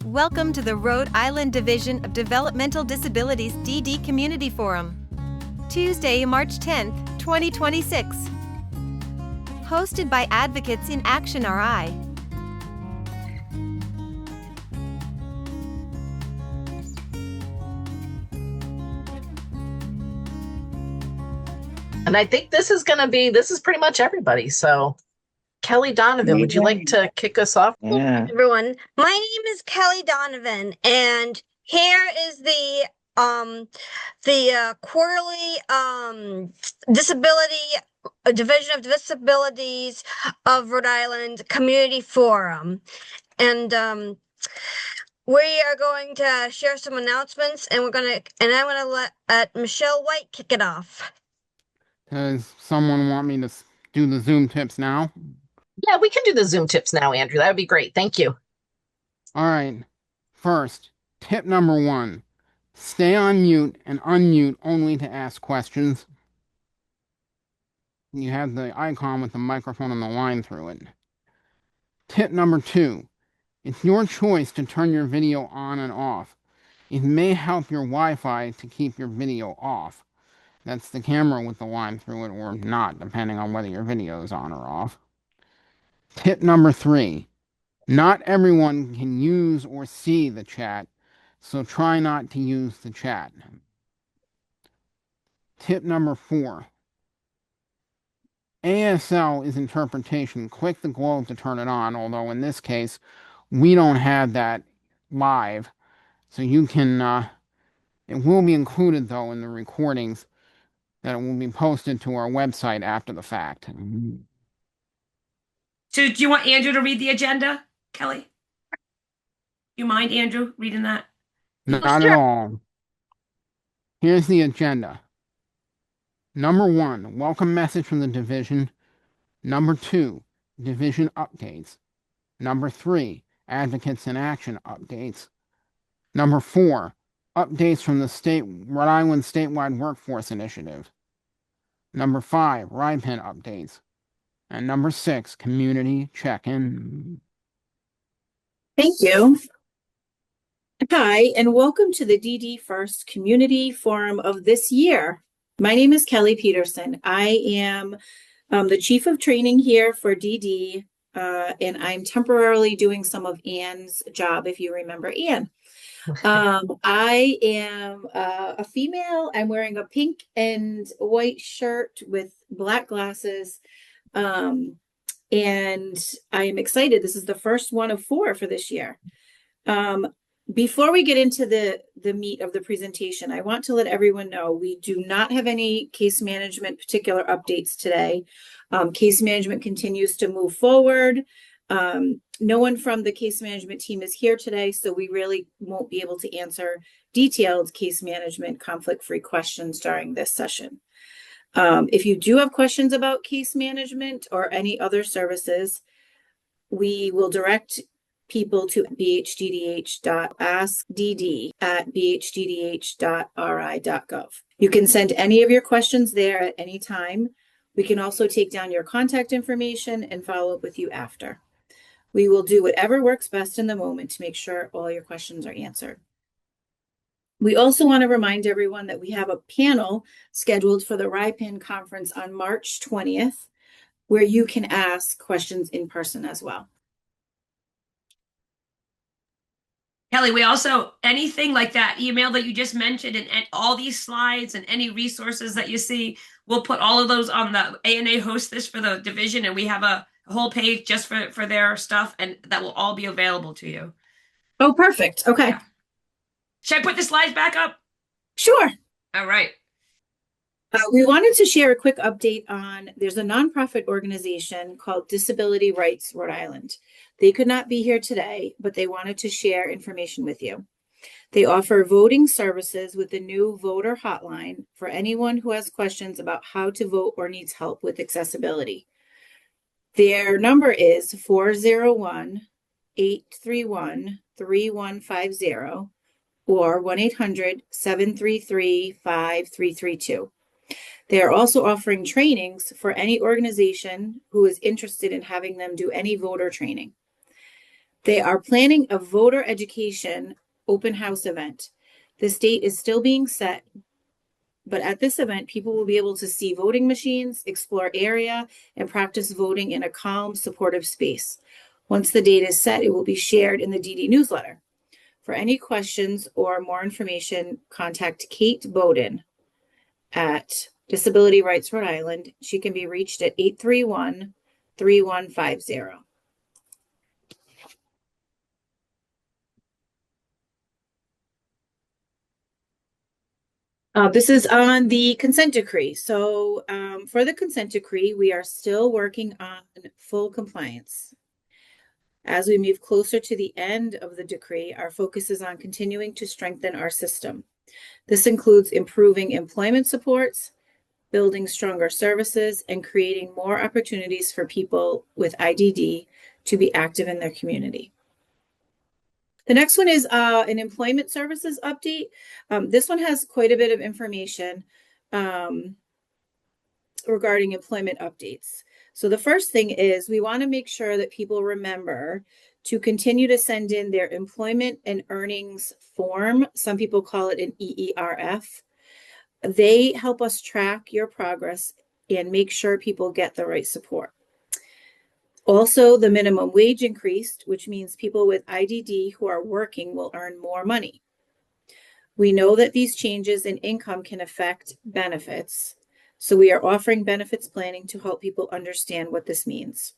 Welcome to the Rhode Island Division of Developmental Disabilities DD Community Forum. Tuesday, March 10th, 2026. Hosted by Advocates in Action RI. And I think this is pretty much everybody. So Kelly Donovan, would you like to kick us off? Yeah. Everyone, my name is Kelly Donovan, and here is the quarterly Division of Disabilities of Rhode Island Community Forum, and we are going to share some announcements, and I'm gonna let Michelle White kick it off. Does someone want me to do the Zoom tips now? Yeah, we can do the Zoom tips now, Andrew. That would be great. Thank you. All right. First, tip number 1. Stay on mute and unmute only to ask questions. You have the icon with the microphone and the line through it. Tip number 2. It's your choice to turn your video on and off. It may help your Wi-Fi to keep your video off. That's the camera with the line through it or not, depending on whether your video is on or off. Tip number 3. Not everyone can use or see the chat, so try not to use the chat. Tip number 4. ASL is interpretation. Click the globe to turn it on, although in this case, we don't have that live. So you can, it will be included, though, in the recordings that it will be posted to our website after the fact. So do you want Andrew to read the agenda, Kelly? Do you mind, Andrew, reading that? Not at all. Here's the agenda. Number 1, welcome message from the division. Number 2, division updates. Number 3, advocates in action updates. Number 4, updates from the Rhode Island statewide workforce initiative. Number 5, RIPEN updates. And number 6, community check-in. Thank you. Hi, and welcome to the DD First Community Forum of this year. My name is Kelly Peterson. I am the Chief of Training here for DD, and I'm temporarily doing some of Anne's job, if you remember Anne. I am a female. I'm wearing a pink and white shirt with black glasses. And I am excited. This is the first one of 4 for this year. Before we get into the meat of the presentation, I want to let everyone know we do not have any case management particular updates today. Case management continues to move forward. No one from the case management team is here today, so we really won't be able to answer detailed case management conflict-free questions during this session. If you do have questions about case management or any other services, we will direct people to bhddh.askdd@bhddh.ri.gov. You can send any of your questions there at any time. We can also take down your contact information and follow up with you after. We will do whatever works best in the moment to make sure all your questions are answered. We also want to remind everyone that we have a panel scheduled for the RIPEN conference on March 20th, where you can ask questions in person as well. Kelly, we also, anything like that email that you just mentioned and all these slides and any resources that you see, we'll put all of those on the ANA host this for the division, and we have a whole page just for their stuff, and that will all be available to you. Oh, perfect. Okay. Yeah. Should I put the slides back up? Sure. All right. We wanted to share a quick update on, there's a nonprofit organization called Disability Rights Rhode Island. They could not be here today, but they wanted to share information with you. They offer voting services with the new voter hotline for anyone who has questions about how to vote or needs help with accessibility. Their number is 401-831-3150 or 1-800-733-5332. They are also offering trainings for any organization who is interested in having them do any voter training. They are planning a voter education open house event. This date is still being set, but at this event, people will be able to see voting machines, explore area, and practice voting in a calm, supportive space. Once the date is set, it will be shared in the DD newsletter. For any questions or more information, contact Kate Bowden at Disability Rights Rhode Island. She can be reached at 831-3150. This is on the consent decree. So for the consent decree, we are still working on full compliance. As we move closer to the end of the decree, our focus is on continuing to strengthen our system. This includes improving employment supports, building stronger services, and creating more opportunities for people with IDD to be active in their community. The next one is an employment services update. This one has quite a bit of information regarding employment updates. So the first thing is we want to make sure that people remember to continue to send in their employment and earnings form. Some people call it an EERF. They help us track your progress and make sure people get the right support. Also, the minimum wage increased, which means people with IDD who are working will earn more money. We know that these changes in income can affect benefits, so we are offering benefits planning to help people understand what this means.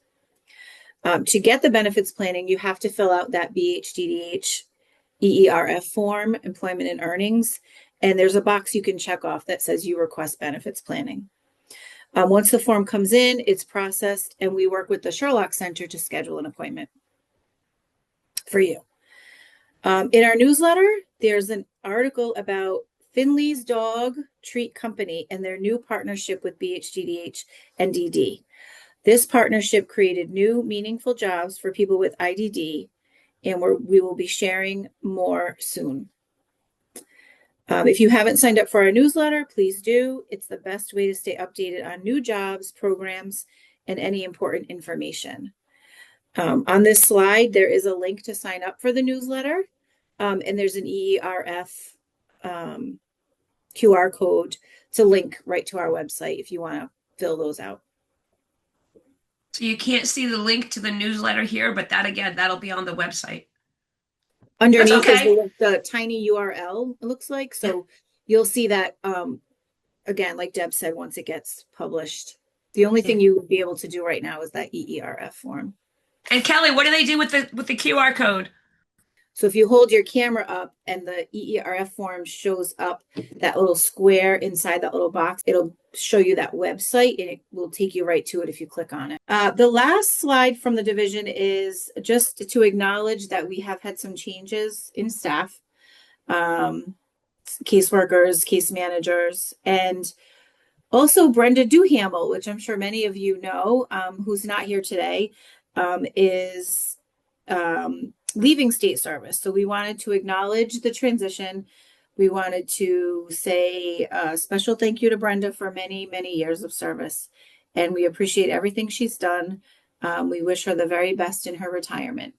To get the benefits planning, you have to fill out that BHDDH EERF form, employment and earnings, and there's a box you can check off that says you request benefits planning. Once the form comes in, it's processed, and we work with the Sherlock Center to schedule an appointment for you. In our newsletter, there's an article about Finley's Dog Treat Company and their new partnership with BHDDH and DD. This partnership created new, meaningful jobs for people with IDD, and we will be sharing more soon. If you haven't signed up for our newsletter, please do. It's the best way to stay updated on new jobs, programs, and any important information. On this slide, there is a link to sign up for the newsletter, and there's an EERF QR code to link right to our website if you want to fill those out. So you can't see the link to the newsletter here, but that again, that'll be on the website. Underneath okay. is the tiny URL, it looks like. So you'll see that, again, like Deb said, once it gets published. The only thing you would be able to do right now is that EERF form. And Kelly, what do they do with the QR code? So if you hold your camera up and the EERF form shows up, that little square inside that little box, it'll show you that website and it will take you right to it if you click on it. The last slide from the division is just to acknowledge that we have had some changes in staff, caseworkers, case managers, and also Brenda Duhamel, which I'm sure many of you know, who's not here today, is leaving state service. So we wanted to acknowledge the transition. We wanted to say a special thank you to Brenda for many, many years of service. And we appreciate everything she's done. We wish her the very best in her retirement.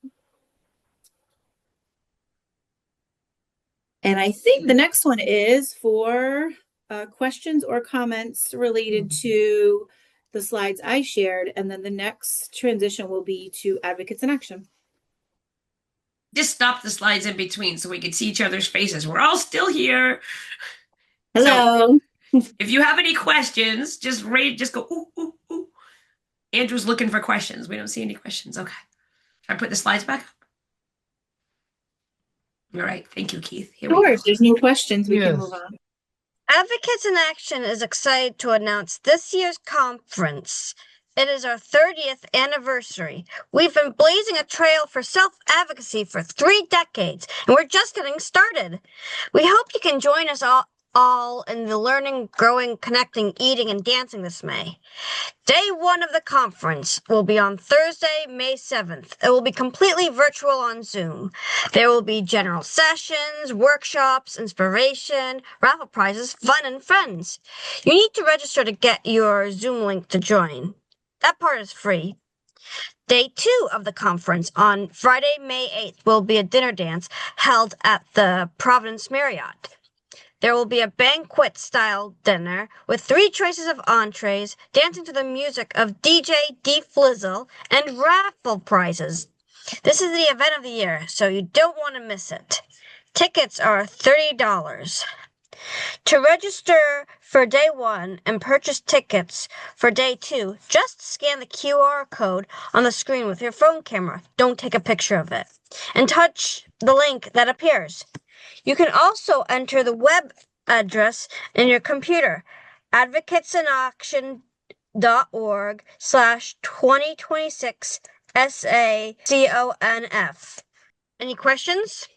And I think the next one is for questions or comments related to the slides I shared. And then the next transition will be to Advocates in Action. Just stop the slides in between so we can see each other's faces. We're all still here. Hello. So if you have any questions, just go, ooh, ooh, ooh. Andrew's looking for questions. We don't see any questions. Okay. Should I put the slides back up? All right. Thank you, Keith. Here we go. If there's no questions, we can move on. Advocates in Action is excited to announce this year's conference. It is our 30th anniversary. We've been blazing a trail for self-advocacy for 3 decades, and we're just getting started. We hope you can join us all in the learning, growing, connecting, eating, and dancing this May. Day 1 of the conference will be on Thursday, May 7th. It will be completely virtual on Zoom. There will be general sessions, workshops, inspiration, raffle prizes, fun, and friends. You need to register to get your Zoom link to join. That part is free. Day 2 of the conference on Friday, May 8th will be a dinner dance held at the Providence Marriott. There will be a banquet-style dinner with 3 choices of entrees, dancing to the music of DJ D Flizzle, and raffle prizes. This is the event of the year, so you don't want to miss it. Tickets are $30. To register for Day 1 and purchase tickets for Day 2, just scan the QR code on the screen with your phone camera. Don't take a picture of it. And touch the link that appears. You can also enter the web address in your computer, advocatesinauction.org/2026SACONF. Any questions?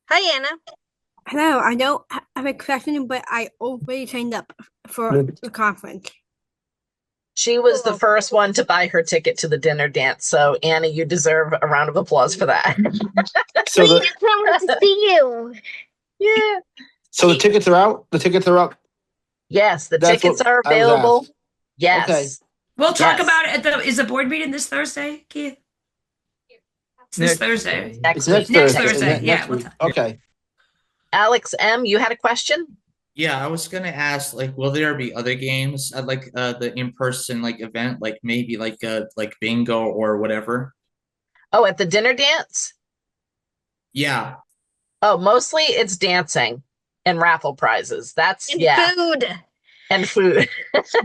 Hi, Anna. Hello, I don't have a question, but I already signed up for the conference. She was the first one to buy her ticket to the dinner dance. So, Anna, you deserve a round of applause for that. So I can't wait to see you. Yeah. so the tickets are out? The tickets are up? Yes, the That's tickets what are I was available. asked. Yes. Okay. We'll talk Yes. about it is the board meeting this Thursday, Keith? It's this Thursday. Next It's next week. Next Thursday. Thursday, yeah, Next we'll week. talk. Okay. Alex M., you had a question? Yeah, I was gonna ask, like, will there be other games at like the in-person like event, like maybe like bingo or whatever? Oh, at the dinner dance? Yeah. Oh, mostly it's dancing and raffle prizes. That's And yeah, food. and food.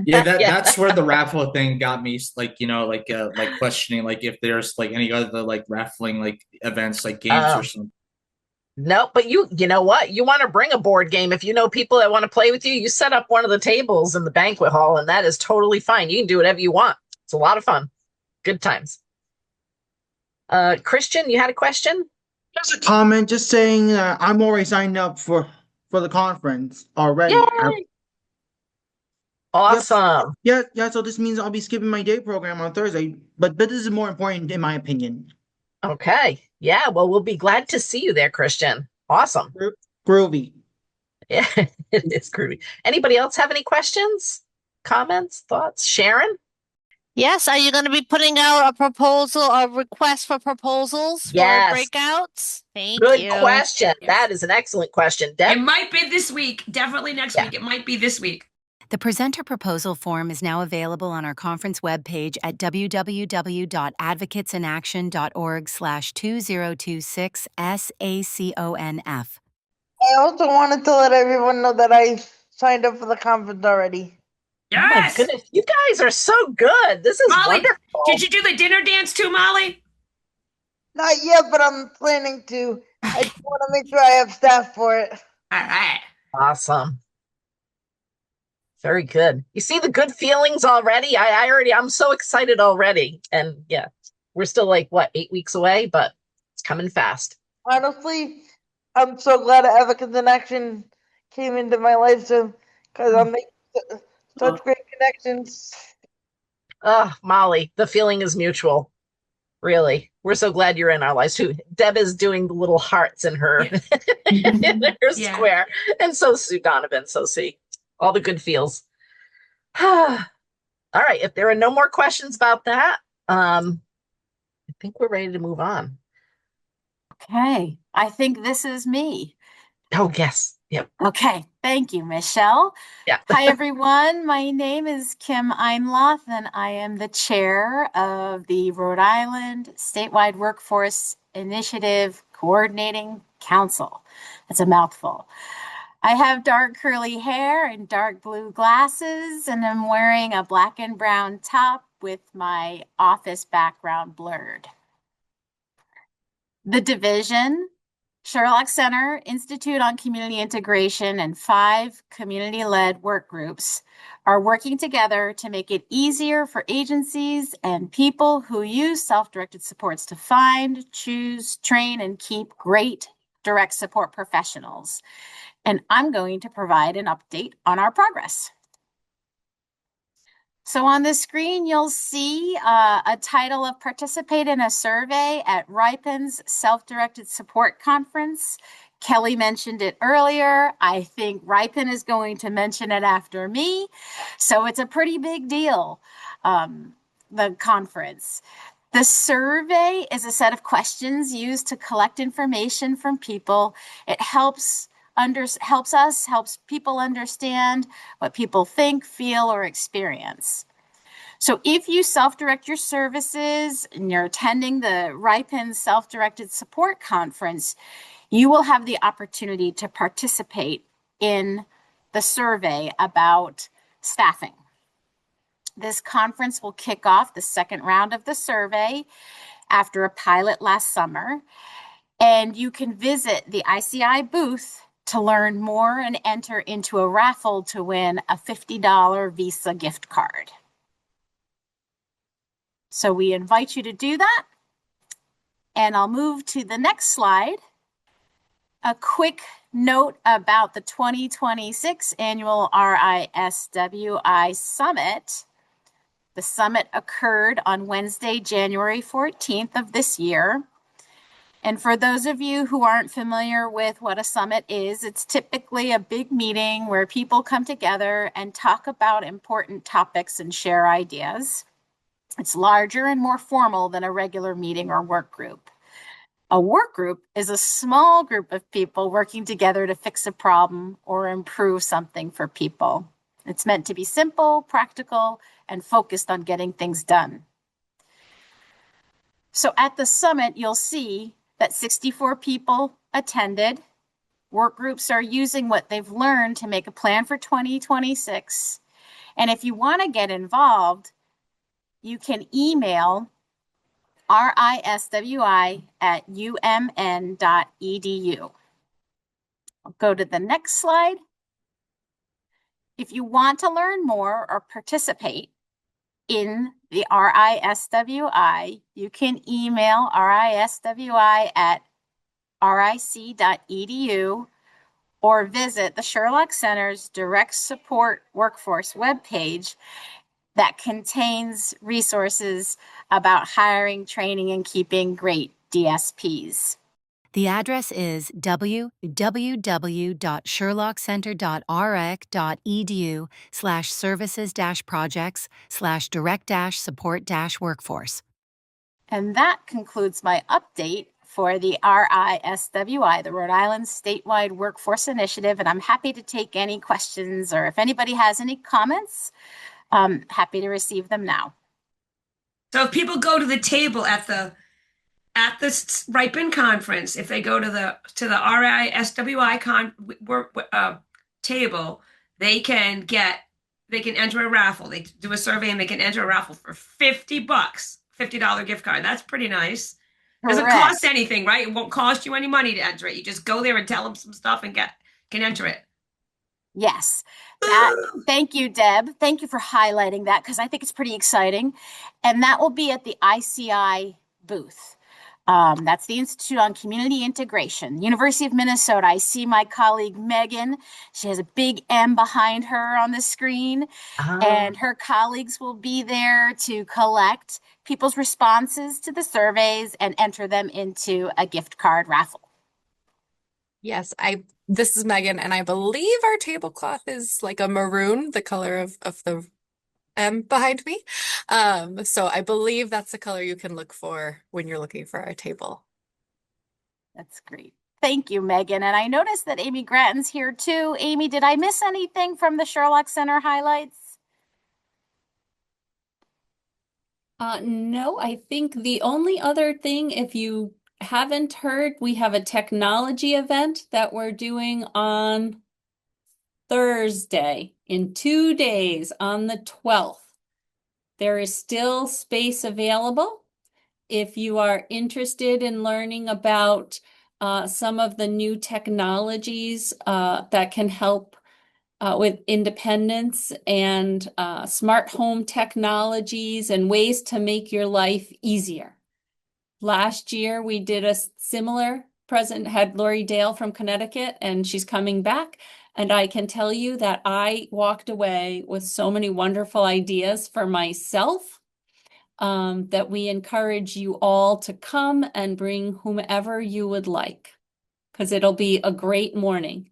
Yeah, Yeah. that's where the raffle thing got me, like, like questioning like if there's like any other like raffling like events like games Oh. or something. No, but you know what? You want to bring a board game. If you know people that want to play with you, you set up one of the tables in the banquet hall, and that is totally fine. You can do whatever you want. It's a lot of fun. Good times. Christian, you had a question? Just a comment, just saying I'm already signed up for the conference already. Yay! Awesome. Yeah. So this means I'll be skipping my day program on Thursday, but this is more important in my opinion. Okay. Yeah, well, we'll be glad to see you there, Christian. Awesome. Groovy. Yeah, it is groovy. Anybody else have any questions, comments, thoughts? Sharon? Yes, are you going to be putting out a proposal, a request for proposals Yes. for breakouts? Thank Good you. question. Yes. That is an excellent question. Deb? It might be this week. Definitely next Yeah. week. It might be this week. The presenter proposal form is now available on our conference webpage at www.advocatesinaction.org/2026SACONF. I also wanted to let everyone know that I signed up for the conference already. Oh my Yes. goodness, you guys are so good. This is Molly, wonderful. did you do the dinner dance too, Molly? Not yet, but I'm planning to. I just want to make sure I have staff for it. All right. Awesome. Very good. You see the good feelings already? I'm so excited already. And yeah, we're still like, what, 8 weeks away, but it's coming fast. Honestly, I'm so glad Advocates in Action came into my life because I'm making such great connections. Oh, Molly, the feeling is mutual. Really. We're so glad you're in our lives too. Deb is doing the little hearts in her, in her Yeah. square. And so Sue Donovan. So see, all the good feels. All right. If there are no more questions about that, I think we're ready to move on. Okay, I think this is me. Oh, yes. Yep. Okay, thank you, Michelle. Yeah. Hi, everyone. My name is Kim Einloth, and I am the chair of the Rhode Island Statewide Workforce Initiative Coordinating Council. That's a mouthful. I have dark curly hair and dark blue glasses, and I'm wearing a black and brown top with my office background blurred. The division, Sherlock Center, Institute on Community Integration, and 5 community-led work groups are working together to make it easier for agencies and people who use self-directed supports to find, choose, train, and keep great direct support professionals. And I'm going to provide an update on our progress. So on the screen, you'll see a title of Participate in a Survey at Ripen's Self-Directed Support Conference. Kelly mentioned it earlier. I think Ripen is going to mention it after me. So it's a pretty big deal. the conference. The survey is a set of questions used to collect information from people. It helps people understand what people think, feel, or experience. So if you self-direct your services and you're attending the RIPEN Self-Directed Support Conference, you will have the opportunity to participate in the survey about staffing. This conference will kick off the second round of the survey after a pilot last summer, and you can visit the ICI booth to learn more and enter into a raffle to win a $50 Visa gift card. So we invite you to do that, and I'll move to the next slide. A quick note about the 2026 annual RISWI Summit. The summit occurred on Wednesday, January 14th of this year. And for those of you who aren't familiar with what a summit is, it's typically a big meeting where people come together and talk about important topics and share ideas. It's larger and more formal than a regular meeting or work group. A work group is a small group of people working together to fix a problem or improve something for people. It's meant to be simple, practical, and focused on getting things done. So at the summit, you'll see that 64 people attended. Work groups are using what they've learned to make a plan for 2026. And if you want to get involved, you can email riswi@umn.edu. I'll go to the next slide. If you want to learn more or participate in the RISWI, you can email riswi@ric.edu or visit the Sherlock Center's Direct Support Workforce webpage that contains resources about hiring, training, and keeping great DSPs. The address is www.sherlockcenter.rec.edu/services-projects/direct-support-workforce. And that concludes my update for the RISWI, the Rhode Island Statewide Workforce Initiative. And I'm happy to take any questions, or if anybody has any comments, I'm happy to receive them now. So if people go to the table at the RIPEN conference, if they go to the RISWI table, they can enter a raffle. They do a survey and they can enter a raffle for $50, $50 gift card. That's pretty nice. Doesn't cost anything, right? It won't cost you any money to enter it. You just go there and tell them some stuff and can enter it. Yes. Thank you, Deb. Thank you for highlighting that, because I think it's pretty exciting. And that will be at the ICI booth. That's the Institute on Community Integration, University of Minnesota. I see my colleague Megan. She has a big M behind her on the screen, and her colleagues will be there to collect people's responses to the surveys and enter them into a gift card raffle. Yes, this is Megan, and I believe our tablecloth is like a maroon, the color of the M behind me. So I believe that's the color you can look for when you're looking for our table. That's great. Thank you, Megan. And I noticed that Amy Gratton's here too. Amy, did I miss anything from the Sherlock Center highlights? No, I think the only other thing, if you haven't heard, we have a technology event that we're doing on Thursday in 2 days on the 12th. There is still space available. If you are interested in learning about some of the new technologies that can help with independence and smart home technologies and ways to make your life easier. Last year, we did a similar present, had Lori Dale from Connecticut, and she's coming back. And I can tell you that I walked away with so many wonderful ideas for myself that we encourage you all to come and bring whomever you would like, because it'll be a great morning.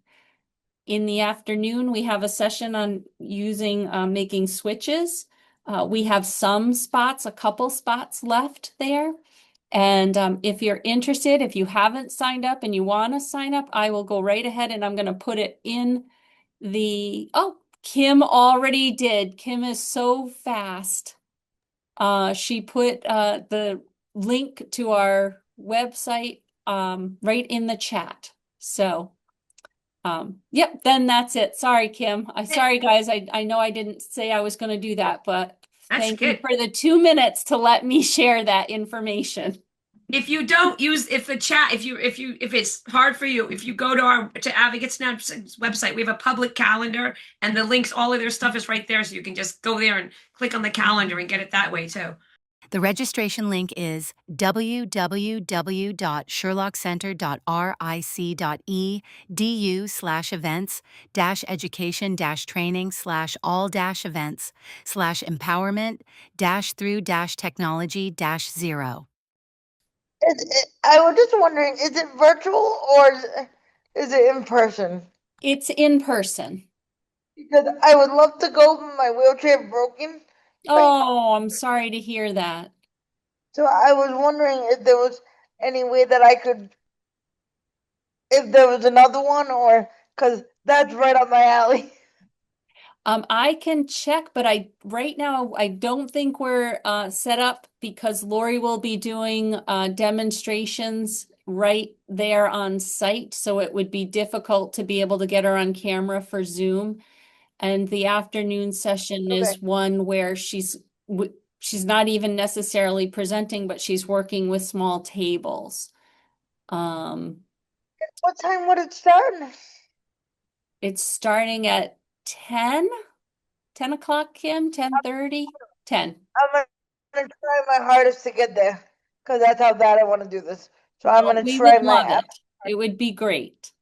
In the afternoon, we have a session on using making switches We have some spots, a couple spots left there. And if you're interested, if you haven't signed up and you want to sign up, I will go right ahead and I'm going to put it in the, oh, Kim already did. Kim is so fast. She put the link to our website right in the chat. So, yep, then that's it. Sorry, Kim. Sorry, guys. I know I didn't say I was going to do that, but That's thank you good. for the 2 minutes to let me share that information. If you don't use, if it's hard for you, if you go to Advocates Net's website, we have a public calendar and the links, all of their stuff is right there. So you can just go there and click on the calendar and get it that way too. The registration link is www.sherlockcenter.ricc.e/events-education-training/all-events/empowerment-through-technology-0. I was just wondering, is it virtual or is it in person? It's in person. Because I would love to go, but my wheelchair broken. Oh, I'm sorry to hear that. So I was wondering if there was any way that I could, if there was another one, or because that's right up my alley. I can check, but right now I don't think we're set up because Lori will be doing demonstrations right there on site, so it would be difficult to be able to get her on camera for Zoom. And the afternoon session is one where she's not even necessarily presenting, but she's working with small tables. What time would it start? It's starting at 10 o'clock, Kim, 10:30, 10. I'm gonna try my hardest to get there because that's how bad I want to do this. So I'm gonna We try would my love it. It would be great.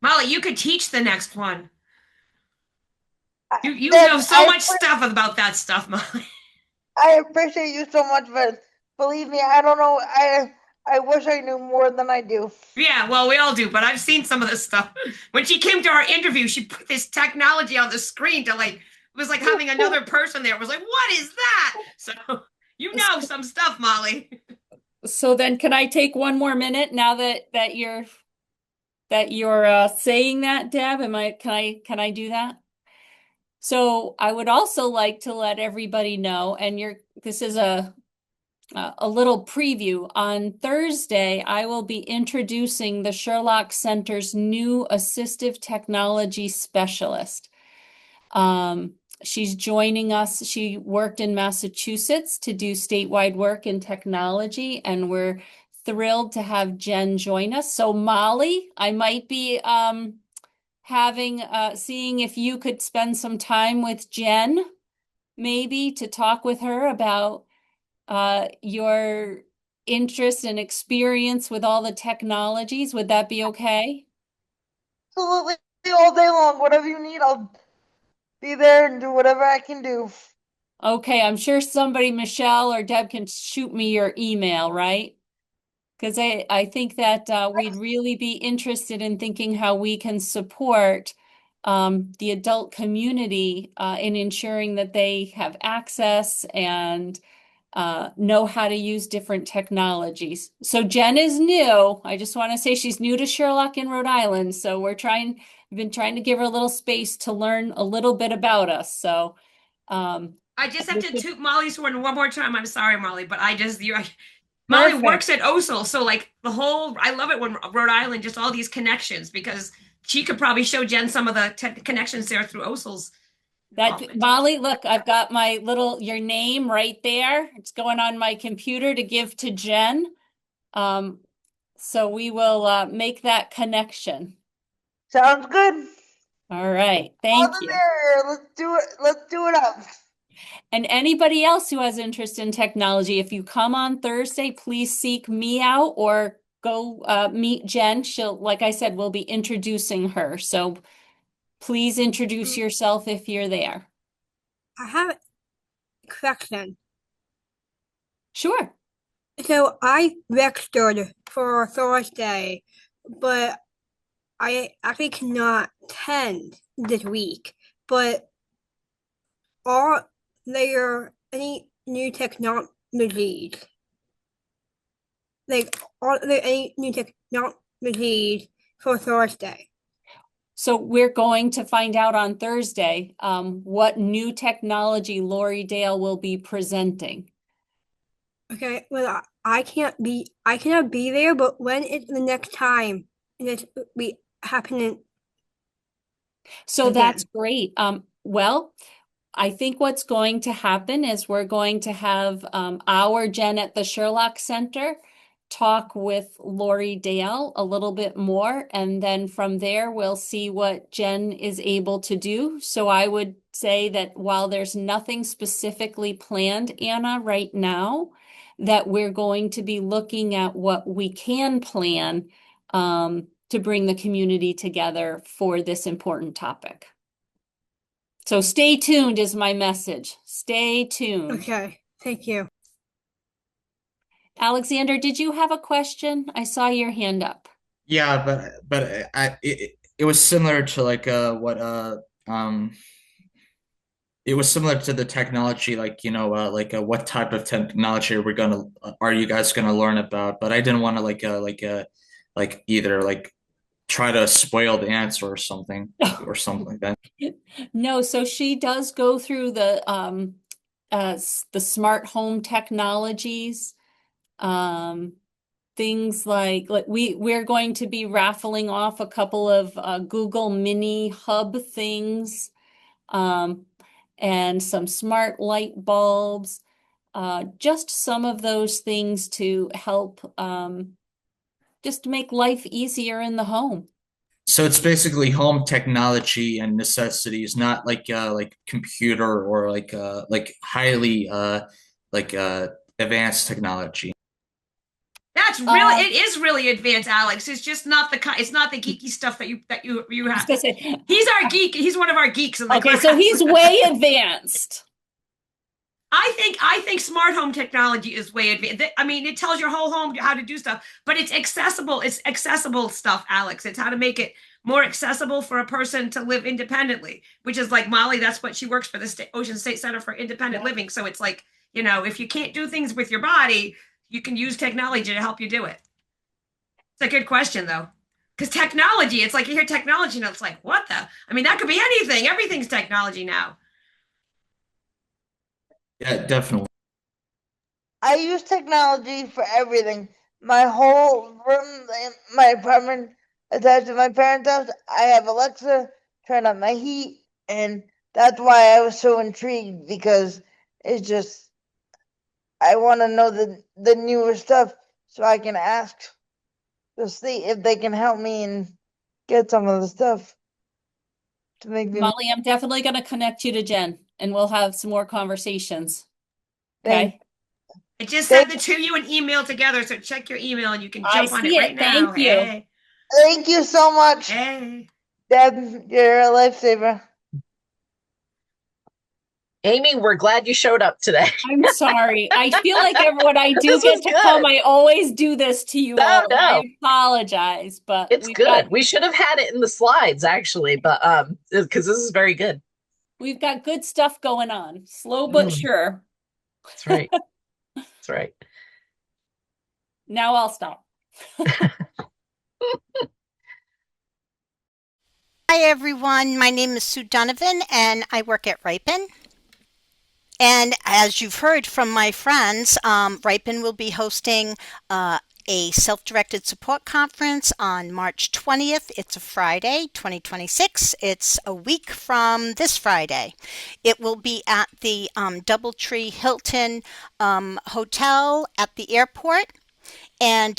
Molly, you could teach the next one. You Deb, know so much stuff about that stuff, Molly. I appreciate you so much, but believe me, I don't know. I wish I knew more than I do. Yeah, well, we all do, but I've seen some of this stuff. When she came to our interview, she put this technology on the screen to it was like having another person there. It was like, what is that? So you know some stuff, Molly. So then can I take one more minute now that you're saying that, Deb? Can I do that? So I would also like to let everybody know, and this is a little preview. On Thursday, I will be introducing the Sherlock Center's new assistive technology specialist. She's joining us. She worked in Massachusetts to do statewide work in technology, and we're thrilled to have Jen join us. So Molly, I might be seeing if you could spend some time with Jen, maybe to talk with her about your interest and experience with all the technologies. Would that be okay? Absolutely, all day long. Whatever you need, I'll be there and do whatever I can do. Okay, I'm sure somebody, Michelle or Deb, can shoot me your email, right? Because I think that we'd really be interested in thinking how we can support the adult community in ensuring that they have access and know how to use different technologies. So Jen is new. I just want to say she's new to Sherlock in Rhode Island. So we've been trying to give her a little space to learn a little bit about us. So I just have to toot Molly's horn one more time. I'm sorry, Molly, but Molly works at OSL, so I love it when Rhode Island, just all these connections, because she could probably show Jen some of the connections there through OSL's. Molly, look, I've got your name right there. It's going on my computer to give to Jen. So we will make that connection. Sounds good. All right, thank you. Let's do it. Let's do it up. And anybody else who has interest in technology, if you come on Thursday, please seek me out or go meet Jen. Like I said, we'll be introducing her. So please introduce yourself if you're there. I have a question. Sure. So I registered for Thursday, but I actually cannot attend this week. But there are any new technologies? Like, are there any new technologies for Thursday? So we're going to find out on Thursday what new technology Lori Dale will be presenting. Okay, well, I cannot be there, but when is the next time this will be happening? So again? that's great. Well, I think what's going to happen is we're going to have our Jen at the Sherlock Center talk with Lori Dale a little bit more, and then from there we'll see what Jen is able to do. So I would say that while there's nothing specifically planned, Anna, right now, that we're going to be looking at what we can plan to bring the community together for this important topic. So stay tuned is my message. Stay tuned. Okay, thank you. Alexander, did you have a question? I saw your hand up. Yeah, but it was similar to like it was similar to the technology, like what type of technology are you guys gonna learn about? But I didn't want to either like try to spoil the answer or something like that. No, so she does go through the smart home technologies, things like we're going to be raffling off a couple of Google Mini Hub things, and some smart light bulbs, just some of those things to help just make life easier in the home. So it's basically home technology and necessities, not like computer or like highly advanced technology. That's really it is really advanced, Alex. It's just not it's not the geeky stuff that you have. He's our geek. He's one of our geeks in the class. So he's way advanced. I think smart home technology is way advanced. I mean, it tells your whole home how to do stuff, but it's accessible. It's accessible stuff, Alex. It's how to make it more accessible for a person to live independently, which is like Molly. That's what she works for, the Ocean State Center for Independent Living. So it's like, if you can't do things with your body, you can use technology to help you do it. It's a good question, though. Because technology, it's like you hear technology and it's like, what the? I mean, that could be anything. Everything's technology now. Yeah, definitely. I use technology for everything. My whole room, my apartment attached to my parents' house, I have Alexa turn on my heat, and that's why I was so intrigued, because it's just, I want to know the newer stuff so I can ask to see if they can help me and get some of the stuff to make me. Molly, I'm definitely going to connect you to Jen, and we'll have some more conversations. Okay. I just sent the two of you an email together, so check your email and you can jump on it right now. Thank you. Hey. Thank you so much. Hey. Deb, you're a lifesaver. Amy, we're glad you showed up today. I'm sorry. I feel like when I do get to come, I always do this to you all. No. I apologize, but it's good. We should have had it in the slides, actually, but because this is very good. We've got good stuff going on. Slow but sure. That's right. That's right. Now I'll stop. Hi, everyone. My name is Sue Donovan, and I work at Ripen. And as you've heard from my friends, Ripen will be hosting a self-directed support conference on March 20th. It's a Friday, 2026. It's a week from this Friday. It will be at the Doubletree Hilton Hotel at the airport. And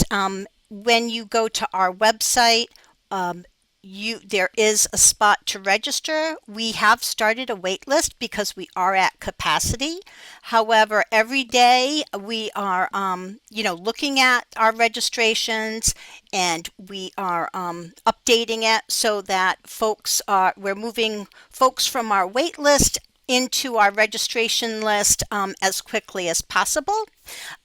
when you go to our website, there is a spot to register. We have started a wait list because we are at capacity. However, every day we are, looking at our registrations, and we are updating it so that we're moving folks from our wait list into our registration list as quickly as possible.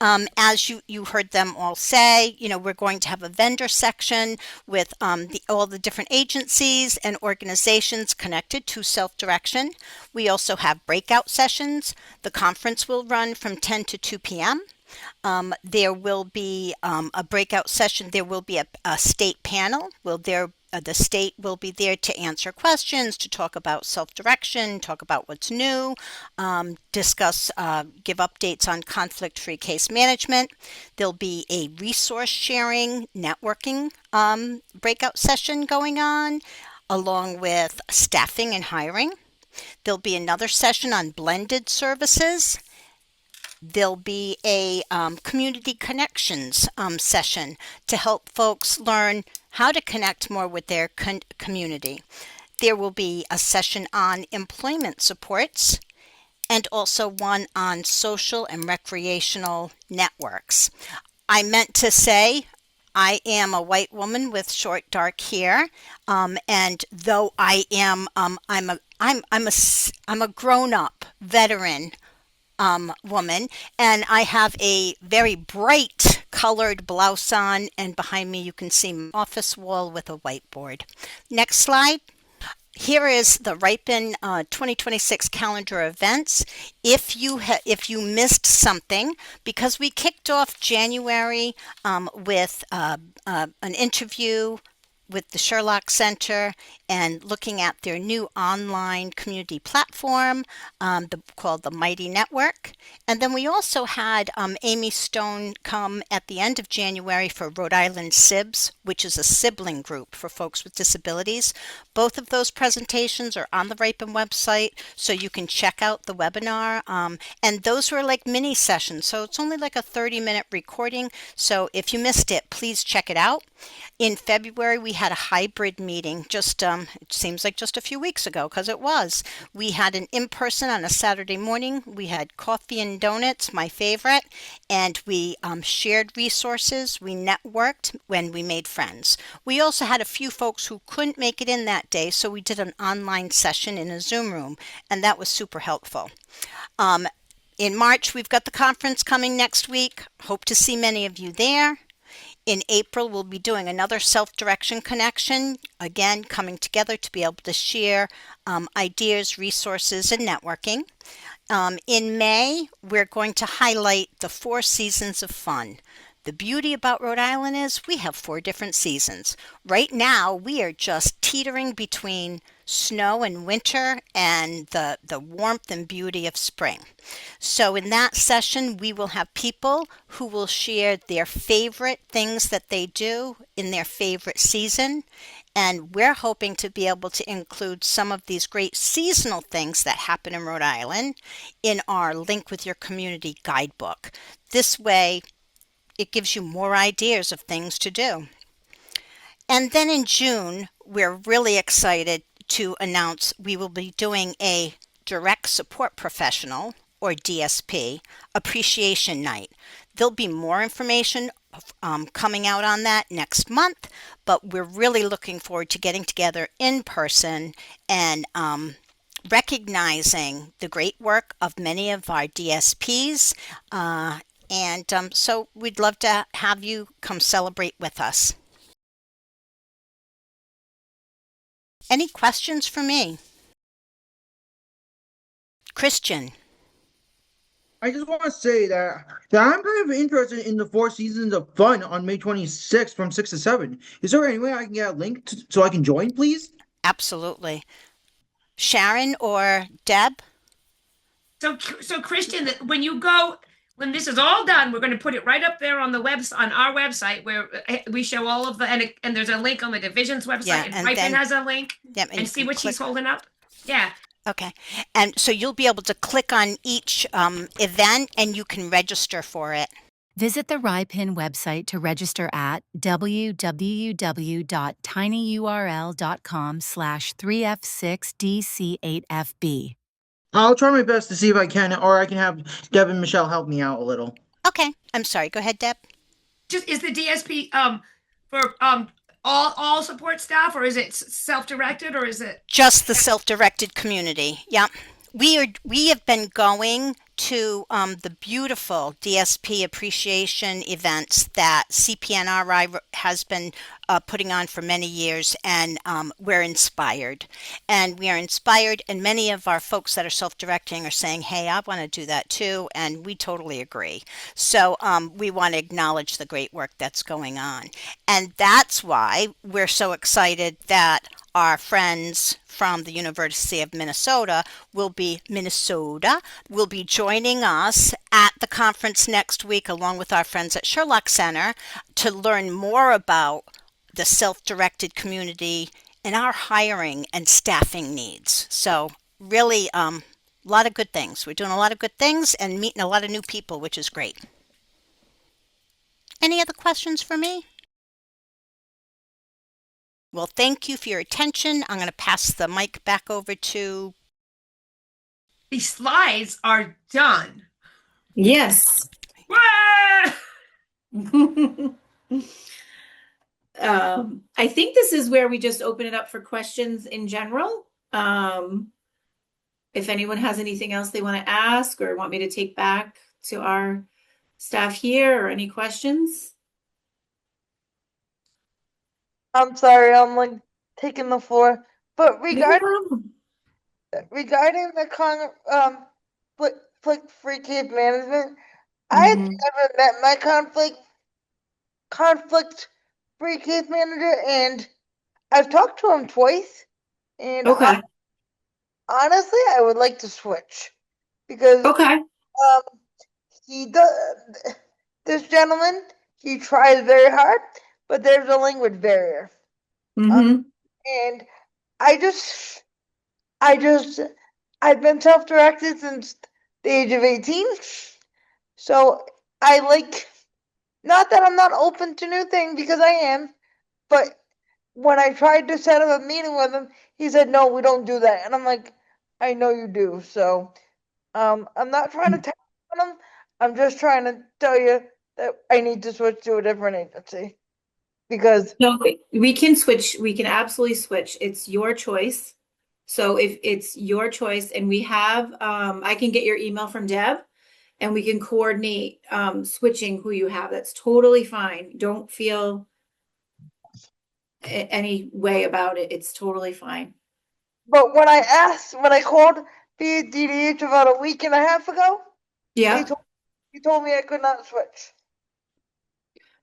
As you heard them all say, we're going to have a vendor section with all the different agencies and organizations connected to self-direction. We also have breakout sessions. The conference will run from 10 to 2 p.m. There will be a breakout session. There will be a state panel. The state will be there to answer questions, to talk about self-direction, talk about what's new, discuss, give updates on conflict-free case management. There'll be a resource sharing, networking breakout session going on, along with staffing and hiring. There'll be another session on blended services. There'll be a community connections session to help folks learn how to connect more with their community. There will be a session on employment supports and also one on social and recreational networks. I meant to say I am a white woman with short dark hair, and though I'm a grown-up veteran woman, and I have a very bright colored blouse on, and behind me you can see my office wall with a whiteboard. Next slide. Here is the Ripon 2026 calendar events. If you missed something, because we kicked off January with an interview with the Sherlock Center and looking at their new online community platform called the Mighty Network. And then we also had Amy Stone come at the end of January for Rhode Island SIBS, which is a sibling group for folks with disabilities. Both of those presentations are on the Ripon website, so you can check out the webinar. And those were like mini sessions, so it's only like a 30-minute recording. So if you missed it, please check it out. In February, we had a hybrid meeting, just it seems like just a few weeks ago, because it was. We had an in-person on a Saturday morning. We had coffee and donuts, my favorite, and we shared resources. We networked when we made friends. We also had a few folks who couldn't make it in that day, so we did an online session in a Zoom room, and that was super helpful. In March, we've got the conference coming next week. Hope to see many of you there. In April, we'll be doing another self-direction connection, again, coming together to be able to share ideas, resources, and networking. In May, we're going to highlight the 4 seasons of fun. The beauty about Rhode Island is we have 4 different seasons. Right now, we are just teetering between snow and winter and the warmth and beauty of spring. So in that session, we will have people who will share their favorite things that they do in their favorite season. And we're hoping to be able to include some of these great seasonal things that happen in Rhode Island in our Link with Your Community guidebook. This way, it gives you more ideas of things to do. And then in June, we're really excited to announce we will be doing a Direct Support Professional, or DSP, Appreciation Night. There'll be more information coming out on that next month, but we're really looking forward to getting together in person and recognizing the great work of many of our DSPs. So we'd love to have you come celebrate with us. Any questions for me? Christian. I just want to say that I'm kind of interested in the 4 seasons of fun on May 26th from 6 to 7. Is there any way I can get a link so I can join, please? Absolutely. Sharon or Deb? So Christian, when this is all done, we're going to put it right up there on the on our website where we show all of and there's a link on the division's website, and Ripon has a link. Yep, and see what she's holding up. Yeah. Okay. And so you'll be able to click on each event and you can register for it. Visit the Ripon website to register at www.tinyurl.com/3f6dc8fb. I'll try my best to see if I can, or I can have Deb and Michelle help me out a little. Okay. I'm sorry. Go ahead, Deb. Just is the DSP for all support staff, or is it self-directed, or is it just the self-directed community? Yeah. We have been going to the beautiful DSP appreciation events that CPNRI has been putting on for many years, and we're inspired. And we are inspired, and many of our folks that are self-directing are saying, hey, I want to do that too, and we totally agree. So we want to acknowledge the great work that's going on. And that's why we're so excited that our friends from the University of Minnesota will be joining us at the conference next week, along with our friends at Sherlock Center, to learn more about the self-directed community and our hiring and staffing needs. So really a lot of good things. We're doing a lot of good things and meeting a lot of new people, which is great. Any other questions for me? Well, thank you for your attention. I'm going to pass the mic back over to... The slides are done. Yes. I think this is where we just open it up for questions in general. If anyone has anything else they want to ask or want me to take back to our staff here, or any questions. I'm sorry, I'm like taking the floor. But regarding the conflict free case management, I had never met my conflict free case manager, and I've talked to him twice, and Okay. honestly, I would like to switch because he does. This gentleman, he tries very hard, but there's a language barrier. And I've been self-directed since the age of 18. So I like, not that I'm not open to new things, because I am, but when I tried to set up a meeting with him, he said, no, we don't do that. And I'm like, I know you do. So I'm not trying to tell him. I'm just trying to tell you that I need to switch to a different agency. Because no, we can switch. We can absolutely switch. It's your choice. So if it's your choice, and we have, I can get your email from Deb, and we can coordinate switching who you have. That's totally fine. Don't feel any way about it. It's totally fine. But when I called BHDDH about a week and a half ago, yeah, he told me I could not switch.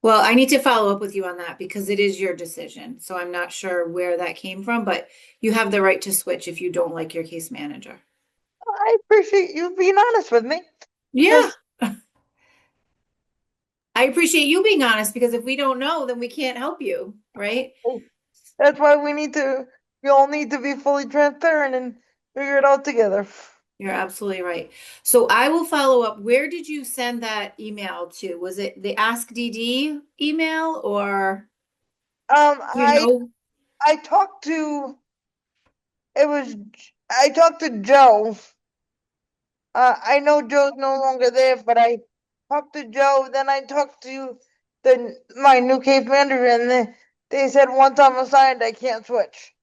Well, I need to follow up with you on that because it is your decision. So I'm not sure where that came from, but you have the right to switch if you don't like your case manager. I appreciate you being honest with me. Yeah. I appreciate you being honest, because if we don't know, then we can't help you, right? That's why we all need to be fully transparent and figure it out together. You're absolutely right. So I will follow up. Where did you send that email to? Was it the Ask DD email, or I talked to Joe. I know Joe's no longer there, but I talked to Joe. Then I talked to my new case manager, and they said once I'm assigned, I can't switch.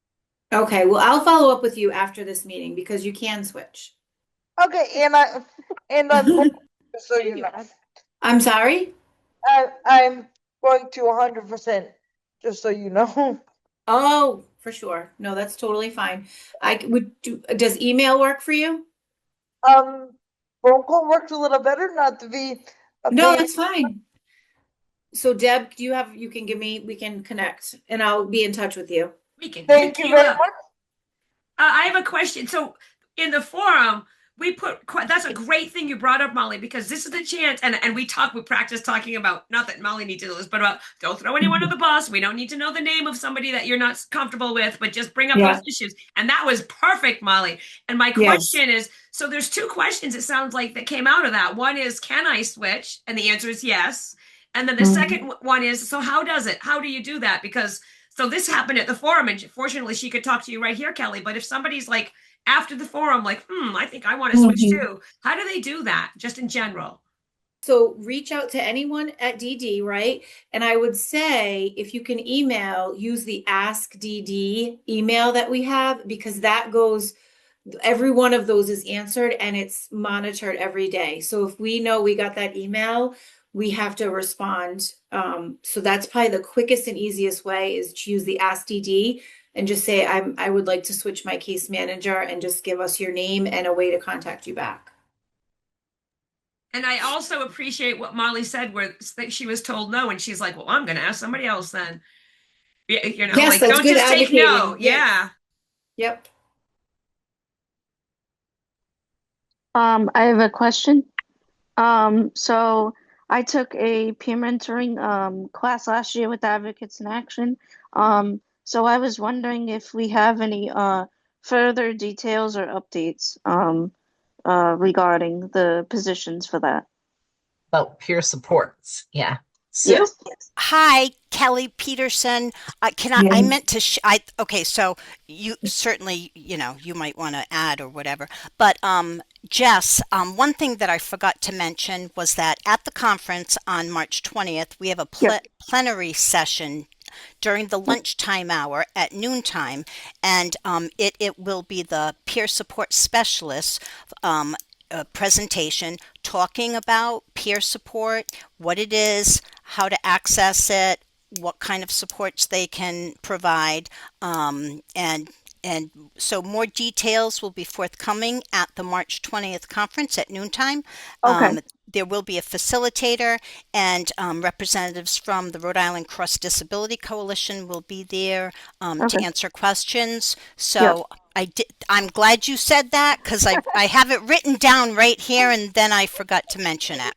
Okay, well, I'll follow up with you after this meeting because you can switch. Okay, and I'm going to, so you know. I'm sorry? I'm going to 100%, just so you know. Oh, for sure. No, that's totally fine. Does email work for you? Phone call works a little better, not to be No, that's fine. So Deb, we can connect, and I'll be in touch with you. We can. Thank you very much. I have a question. So in the forum, we that's a great thing you brought up, Molly, because this is the chance, and we practice talking about, not that Molly needs to know this, but about don't throw anyone under the bus. We don't need to know the name of somebody that you're not comfortable with, but just bring up those issues. And that was perfect, Molly. And my question is, so there's two questions, it sounds like, that came out of that. One is, can I switch? And the answer is yes. And then the second one is, so how does it? How do you do that? Because so this happened at the forum, and fortunately she could talk to you right here, Kelly. But if somebody's like after the forum, like, I think I want to switch too. How do they do that, just in general? So reach out to anyone at DD, right? And I would say, if you can email, use the Ask DD email that we have, because that goes every one of those is answered and it's monitored every day. So if we know we got that email, we have to respond. So that's probably the quickest and easiest way is to use the Ask DD and just say, I would like to switch my case manager, and just give us your name and a way to contact you back. And I also appreciate what Molly said, where she was told no, and she's like, well, I'm going to ask somebody else then. You know, Yes, like, that's don't good just take advocating. no. Yes. Yeah. Yep. I have a question. So I took a peer mentoring class last year with Advocates in Action. So I was wondering if we have any further details or updates regarding the positions for that. About peer supports. Yeah. Sue? Yes. Hi, Kelly Peterson. I meant to, okay, so you certainly, you might want to add or whatever, but Jess, one thing that I forgot to mention was that at the conference on March 20th, we have a plenary session during the lunchtime hour at noontime, and it will be the peer support specialist presentation talking about peer support, what it is, how to access it, what kind of supports they can provide, and so more details will be forthcoming at the March 20th conference at noontime. Okay. There will be a facilitator, and representatives from the Rhode Island Cross Disability Coalition will be there to answer questions. So I'm glad you said that, because I have it written down right here, and then I forgot to mention it.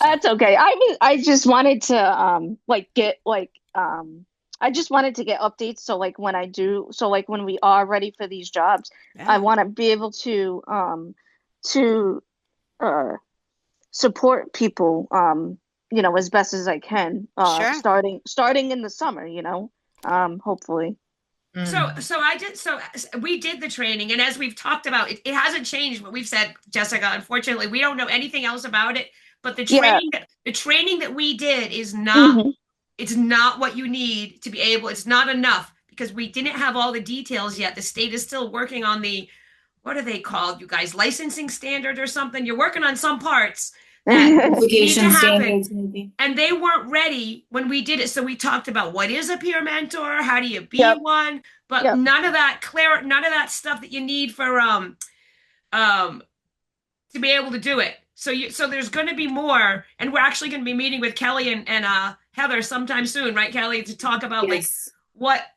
That's okay. I just wanted to I just wanted to get updates, so when we are ready for these jobs, I want to be able to support people as best as I can, Sure. starting in the summer, hopefully. So we did the training, and as we've talked about, it hasn't changed what we've said, Jessica. Unfortunately, we don't know anything else about it, but the training that we did is not it's not what you need to be able, it's not enough, because we didn't have all the details yet. The state is still working on the, what are they called, you guys, licensing standard or something? You're working on some parts that need to happen, and they weren't ready when we did it. So we talked about what is a peer mentor, how do you be one, but none of that stuff that you need for to be able to do it. So there's going to be more, and we're actually going to be meeting with Kelly and Heather sometime soon, right, Kelly, to talk about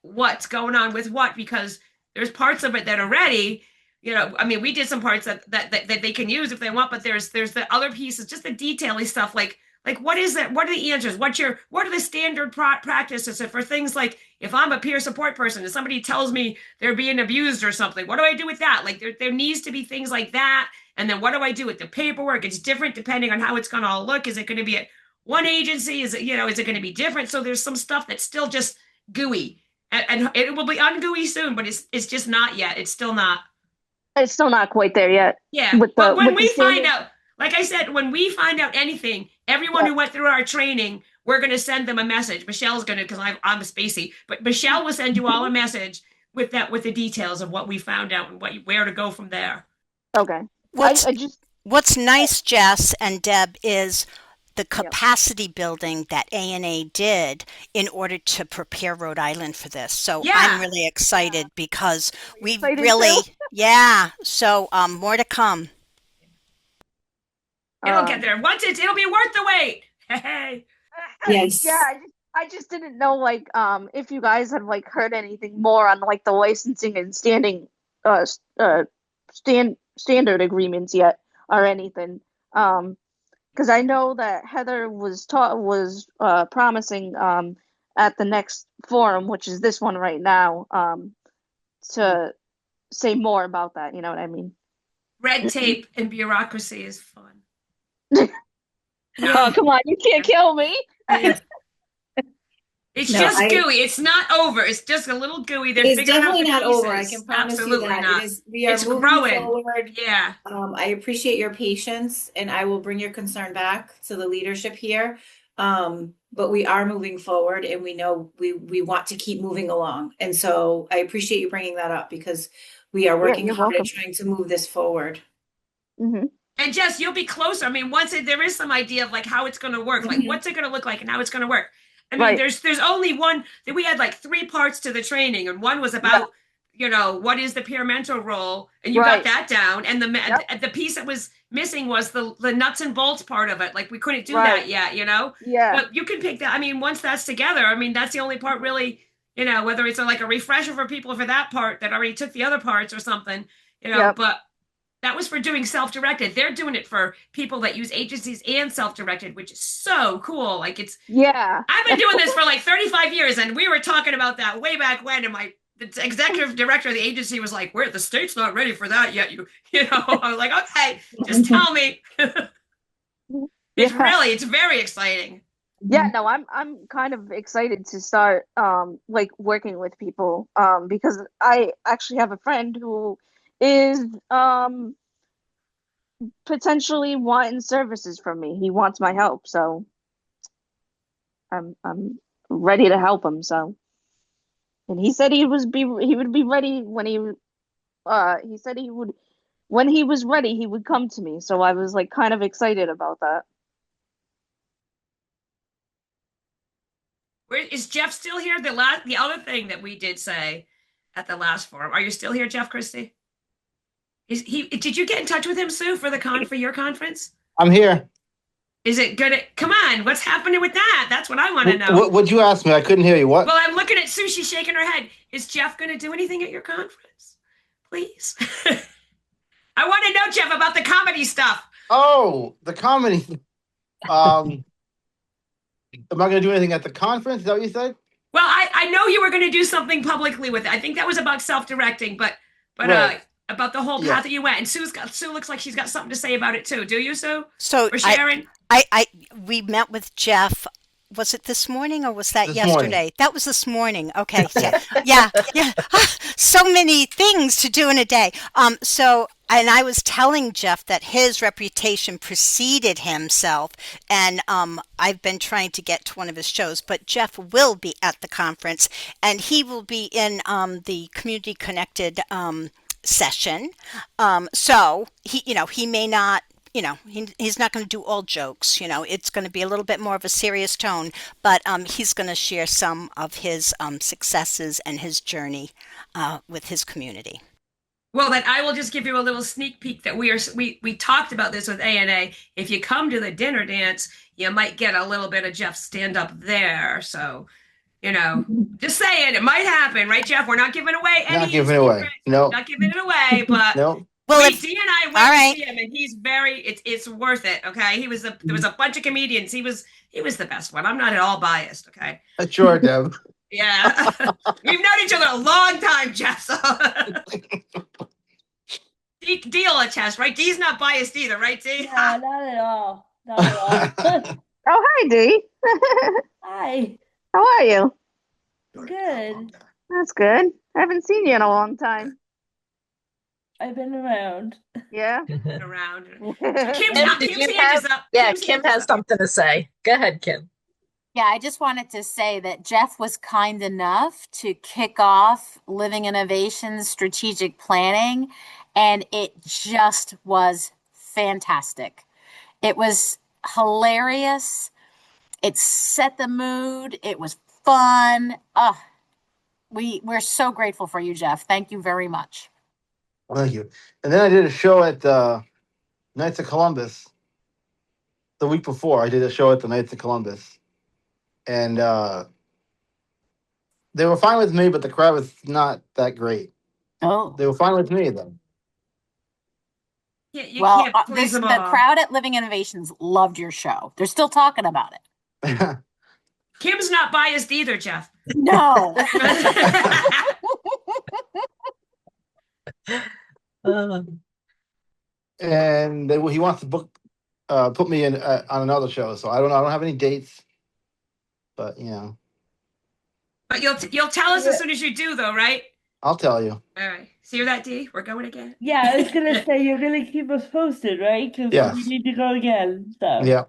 what's going on with what, because there's parts of it that are ready. I mean, we did some parts that they can use if they want, but there's the other pieces, just the detaily stuff, like what is that? What are the answers? What are the standard practices for things like, if I'm a peer support person and somebody tells me they're being abused or something, what do I do with that? Like there needs to be things like that. And then what do I do with the paperwork? It's different depending on how it's going to all look. Is it going to be at one agency? Is it going to be different? So there's some stuff that's still just gooey, and it will be ungooey soon, but it's just not yet. It's still not. It's still not quite there yet. Yeah. But when we find out, like I said, when we find out anything, everyone who went through our training, we're going to send them a message. Michelle's going to, because I'm a spacey, but Michelle will send you all a message with the details of what we found out and where to go from there. Okay. What's nice, Jess and Deb, is the capacity building that ANA did in order to prepare Rhode Island for this. So I'm really excited because we really, so more to come. It'll get there. It'll be worth the wait. Hey. Yes. Yeah, I just didn't know if you guys had heard anything more on the licensing and standard agreements yet or anything. Because I know that Heather was promising at the next forum, which is this one right now, to say more about that. You know what I mean? Red tape and bureaucracy is fun. Oh, come on, you can't kill me. It's just gooey. It's not over. It's just a little gooey. It's definitely not over. I can promise you that. Not. We are moving growing forward. Yeah. I appreciate your patience, and I will bring your concern back to the leadership here. But we are moving forward, and we know we want to keep moving along. And so I appreciate you bringing that up, because we are working you're hard welcome. at trying to move this forward. Mm-hmm. And Jess, you'll be closer. I mean, there is some idea of like how it's going to work, like what's it going to look like and how it's going to work. I mean, Right. there's only one that we had like 3 parts to the training, and one was about what is the peer mentor role, and you got that down, and the piece that was missing was the nuts and bolts part of it. Like we couldn't do that yet, Yeah. But you can pick that. I mean, once that's together, I mean, that's the only part really, whether it's like a refresher for people for that part that already took the other parts or something, but that was for doing self-directed. They're doing it for people that use agencies and self-directed, which is so cool. Like I've been doing this for like 35 years, and we were talking about that way back when, and the executive director of the agency was like, the state's not ready for that yet. I was like, okay, just tell me. It's very exciting. Yeah, no, I'm kind of excited to start like working with people because I actually have a friend who is potentially wanting services from me. He wants my help, so I'm ready to help him. So, and he said he would be ready when he said he would when he was ready he would come to me. So I was like kind of excited about that. Is Jeff still here? The other thing that we did say at the last forum. Are you still here, Jeff Christie? Did you get in touch with him, Sue, for your conference? I'm here. Is it good? Come on, what's happening with that? That's what I want to know. What'd you ask me? I couldn't hear you. What? Well, I'm looking at Sue. She's shaking her head. Is Jeff going to do anything at your conference? Please. I want to know, Jeff, about the comedy stuff. Oh, the comedy. Am I going to do anything at the conference? Is that what you said? Well, I know you were going to do something publicly with it. I think that was about self-directing, but Right. About the whole path that you went. And Sue looks like she's got something to say about it too. Do you, Sue? So or Sharon? We met with Jeff. Was it this morning or was that This yesterday? morning. That was this morning. Okay. Yeah. So many things to do in a day. And I was telling Jeff that his reputation preceded himself, and I've been trying to get to one of his shows, but Jeff will be at the conference, and he will be in the Community Connected session. So he may not, he's not going to do all jokes. It's going to be a little bit more of a serious tone, but he's going to share some of his successes and his journey with his community. Well, then I will just give you a little sneak peek that we talked about this with ANA. If you come to the dinner dance, you might get a little bit of Jeff stand up there. So, just saying, it might happen, right, Jeff? We're not giving away any. Not giving it away. No. Not giving it away, but No. Well, Dee and I went to see him, and he's it's worth it. Okay, there was a bunch of comedians. He was the best one. I'm not at all biased. Okay. Sure, Deb. Yeah, we've known each other a long time, Jeff. So. Dee will attest, right? Dee's not biased either, right, Dee? Yeah, not at all. Not at all. Oh, hi, Dee. Hi. How are you? Good. That's good. I haven't seen you in a long time. I've been around. Yeah. Around. Kim has something to say. Go ahead, Kim. Yeah, I just wanted to say that Jeff was kind enough to kick off Living Innovations strategic planning, and it just was fantastic. It was hilarious. It set the mood. It was fun. We're so grateful for you, Jeff. Thank you very much. Thank you. And then I did a show at Knights of Columbus. The week before, I did a show at the Knights of Columbus. And they were fine with me, but the crowd was not that great. Oh. They were fine with me, though. Yeah, the crowd at Living Innovations loved your show. They're still talking about it. Kim's not biased either, Jeff. No. And he wants to put me in on another show. So I don't know. I don't have any dates. But, But you'll tell us as soon as you do, though, right? I'll tell you. All right. See you that day. We're going again. Yeah, I was gonna say you're gonna keep us posted, right? Because Yes. we need to go again. So. Yeah.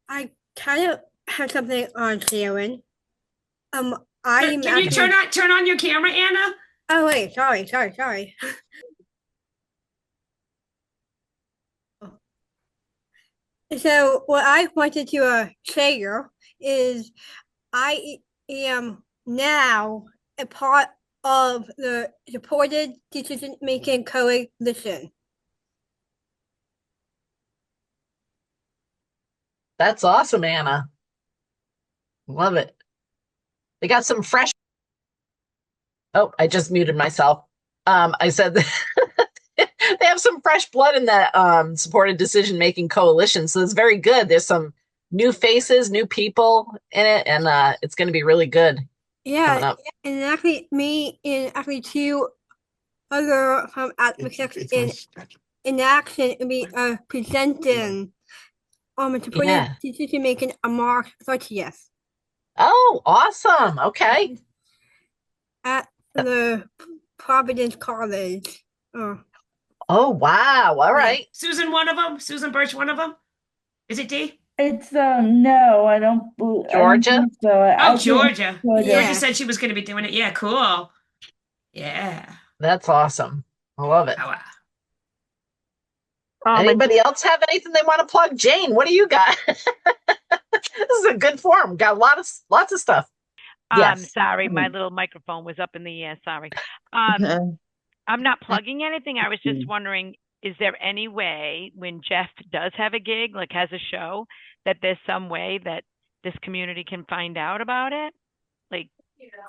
I kind of have something on Sharon. I'm Can you turn on your camera, Anna? Oh wait, sorry. So what I wanted to share is I am now a part of the supported decision-making coalition. That's awesome, Anna. Love it. They got some fresh. Oh, I just muted myself. I said they have some fresh blood in that supported decision-making coalition, so it's very good. There's some new faces, new people in it, and it's going to be really good. Coming up. And actually, me and actually two other advocates in action will be presenting supported decision-making on March 30th. Oh, awesome. Okay. At the Providence College. Oh, wow. All right. Susan, one of them? Susan Birch, one of them? Is it D? It's no, I don't believe Georgia. So. Oh, Georgia. Georgia. Georgia said she was going to be doing it. Yeah, cool. Yeah. That's awesome. I love it. Oh, Anybody else have anything they want to plug? Jane, what do you got? This is a good forum. Got lots of stuff. Yes. Sorry, my little microphone was up in the air. Sorry. I'm not plugging anything. I was just wondering, is there any way when Jeff does have a gig, like has a show, that there's some way that this community can find out about it? Like,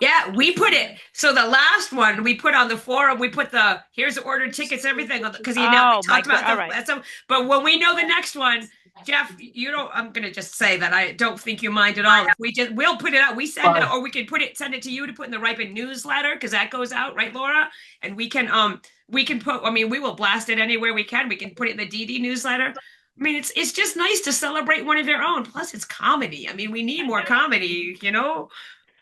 yeah, we put it. So the last one we put on the forum, we put here's the ordered tickets, everything, because we talked about that. But when we know the next one, Jeff, I'm gonna just say that I don't think you mind at all. We'll put it out. We send it, or we can send it to you to put in the Ripon newsletter, because that goes out, right, Laura? And we can put. I mean, we will blast it anywhere we can. We can put it in the DD newsletter. I mean, it's just nice to celebrate one of your own. Plus, it's comedy. I mean, we need more comedy.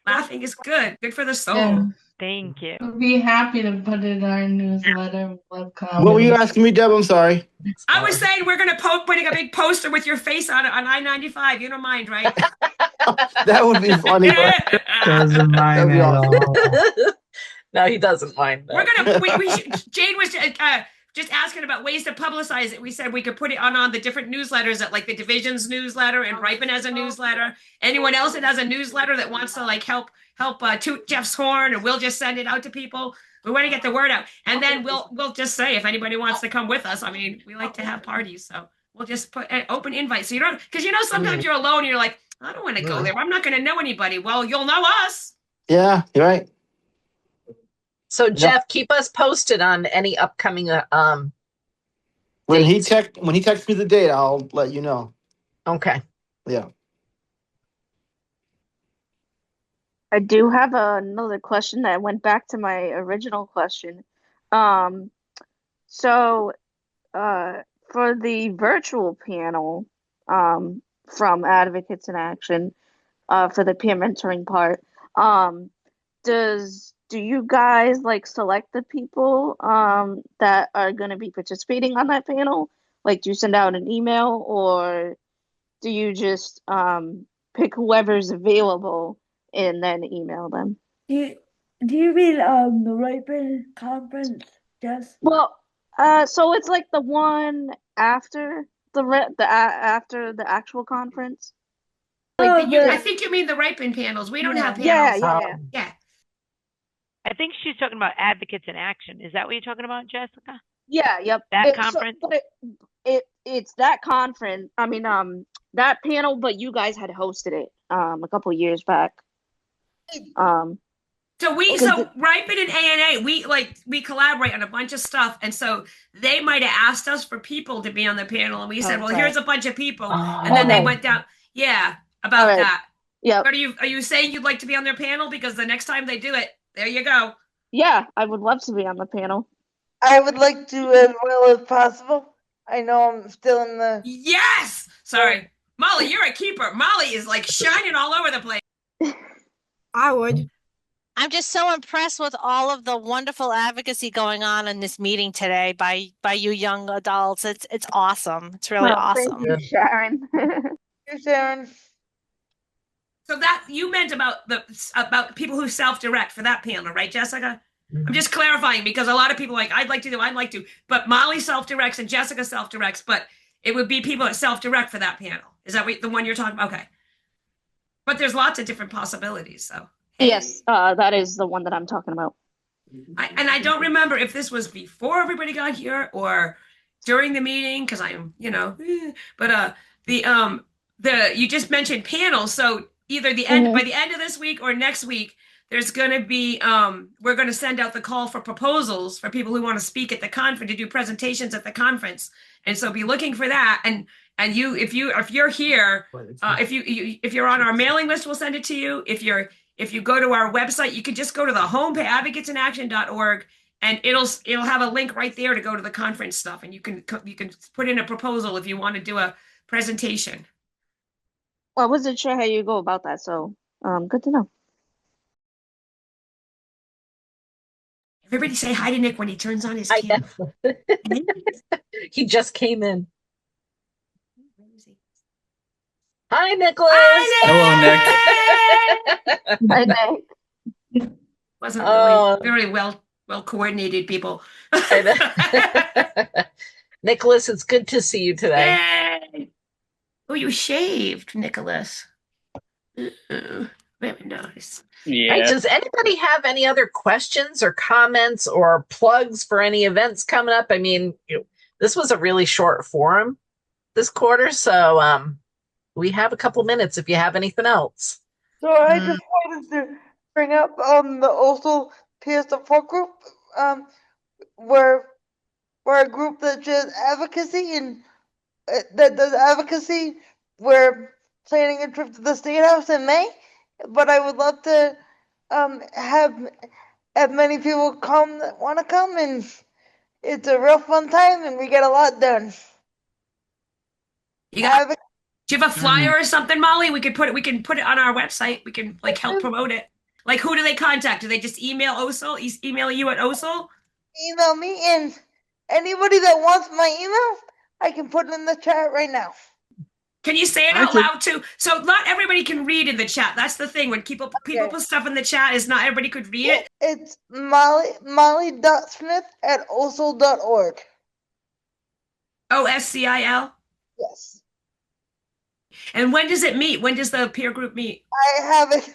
Laughing is good for the soul. Yeah. Thank you. We'll be happy to put it in our newsletter. What were you asking me, Deb? I'm sorry. I was saying we're gonna putting a big poster with your face on it on I-95. You don't mind, right? That would be funny. Doesn't mind at all. No, he doesn't mind. We're gonna. Jane was just asking about ways to publicize it. We said we could put it on the different newsletters, that like the division's newsletter, and Ripon has a newsletter. Anyone else that has a newsletter that wants to like help toot Jeff's horn, and we'll just send it out to people. We want to get the word out, and then we'll just say if anybody wants to come with us. I mean, we like to have parties, so we'll just put an open invite. So you don't, because sometimes you're alone and you're like, I don't want to go there. I'm not going to know anybody. Well, you'll know us. Yeah, you're right. So Jeff, keep us posted on any upcoming when he texts me the date, I'll let you know. Okay. Yeah. I do have another question that went back to my original question. So for the virtual panel from Advocates in Action for the peer mentoring part, do you guys like select the people that are going to be participating on that panel? Like, do you send out an email, or do you just pick whoever's available and then email them? Do you mean the Ripon conference? Yes. Well, so it's like the one after after the actual conference. I think you mean the Ripon panels. We don't have panels. Yeah. I think she's talking about Advocates in Action. Is that what you're talking about, Jessica? Yeah, yep. That conference? It's that conference. I mean, that panel, but you guys had hosted it a couple years back. So Ripon and ANA, we collaborate on a bunch of stuff, and so they might have asked us for people to be on the panel, and we said, well, here's a bunch of people, and then they went down. Yeah, about that. Yeah. But are you saying you'd like to be on their panel, because the next time they do it, there you go. Yeah, I would love to be on the panel. I would like to as well as possible. I know I'm still in the... Yes! Sorry. Molly, you're a keeper. Molly is like shining all over the place. I would. I'm just so impressed with all of the wonderful advocacy going on in this meeting today by you young adults. It's awesome. It's really awesome. Thank you, Sharon. Sharon. So that you meant about people who self-direct for that panel, right, Jessica? I'm just clarifying because a lot of people are like, I'd like to, but Molly self-directs and Jessica self-directs, but it would be people that self-direct for that panel. Is that the one you're talking about? Okay. But there's lots of different possibilities, so. Yes, that is the one that I'm talking about. And I don't remember if this was before everybody got here or during the meeting, because I'm, but you just mentioned panels, so either the end by the end of this week or next week, there's going to be we're going to send out the call for proposals for people who want to speak at the conference, to do presentations at the conference, and so be looking for that. And you, if you're here, if you're on our mailing list, we'll send it to you. If you go to our website, you can just go to the homepage, advocatesinaction.org, and it'll have a link right there to go to the conference stuff, and you can put in a proposal if you want to do a presentation. Well, I wasn't sure how you go about that, so good to know. Everybody say hi to Nick when he turns on his camera. He just came in. Hi, Nicholas. Hello, Nick. Wasn't really very well coordinated people. Nicholas, it's good to see you today. Yay! Oh, you shaved, Nicholas. Very nice. Yeah. Right, does anybody have any other questions or comments or plugs for any events coming up? I mean, this was a really short forum this quarter, so we have a couple minutes if you have anything else. So I just wanted to bring up the also peer support group. We're a group that does advocacy and that does advocacy. We're planning a trip to the State House in May, but I would love to have many people come that want to come, and it's a real fun time, and we get a lot done. Do you have a flyer or something, Molly? We can put it on our website. We can help promote it. Like, who do they contact? Do they just email OSL? Email you at OSL? Email me, and anybody that wants my email, I can put it in the chat right now. Can you say it out loud too? So not everybody can read in the chat. That's the thing. When people put stuff in the chat, is not everybody could read it. It's molly.smith@osl.org. OSCIL? Yes. And when does it meet? When does the peer group meet? I have it.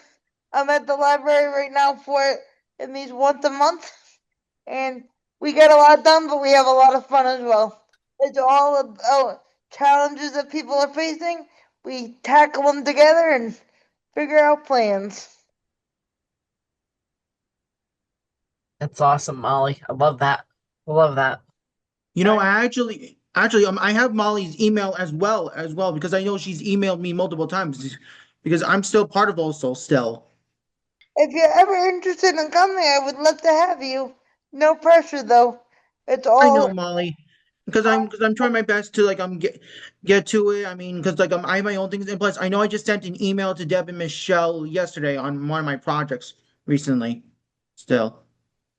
I'm at the library right now for it. It meets once a month, and we get a lot done, but we have a lot of fun as well. It's all about challenges that people are facing. We tackle them together and figure out plans. That's awesome, Molly. I love that. I love that. Actually, I have Molly's email as well because I know she's emailed me multiple times because I'm still part of OSL still. If you're ever interested in coming, I would love to have you. No pressure though. It's all. I know, Molly, because I'm trying my best to get to it. I mean, because I have my own things, and plus I know I just sent an email to Deb and Michelle yesterday on one of my projects recently. Still.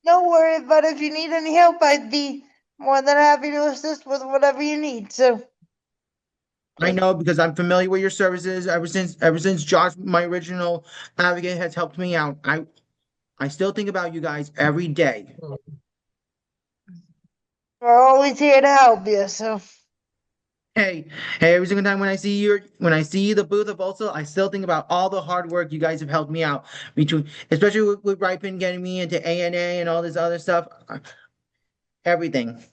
No worries, but if you need any help, I'd be more than happy to assist with whatever you need. So. I know because I'm familiar with your services ever since Josh, my original advocate, has helped me out. I still think about you guys every day. We're always here to help you, so. Hey, every single time when I see the booth of OSL, I still think about all the hard work you guys have helped me out especially with Ripon getting me into ANA and all this other stuff. Everything.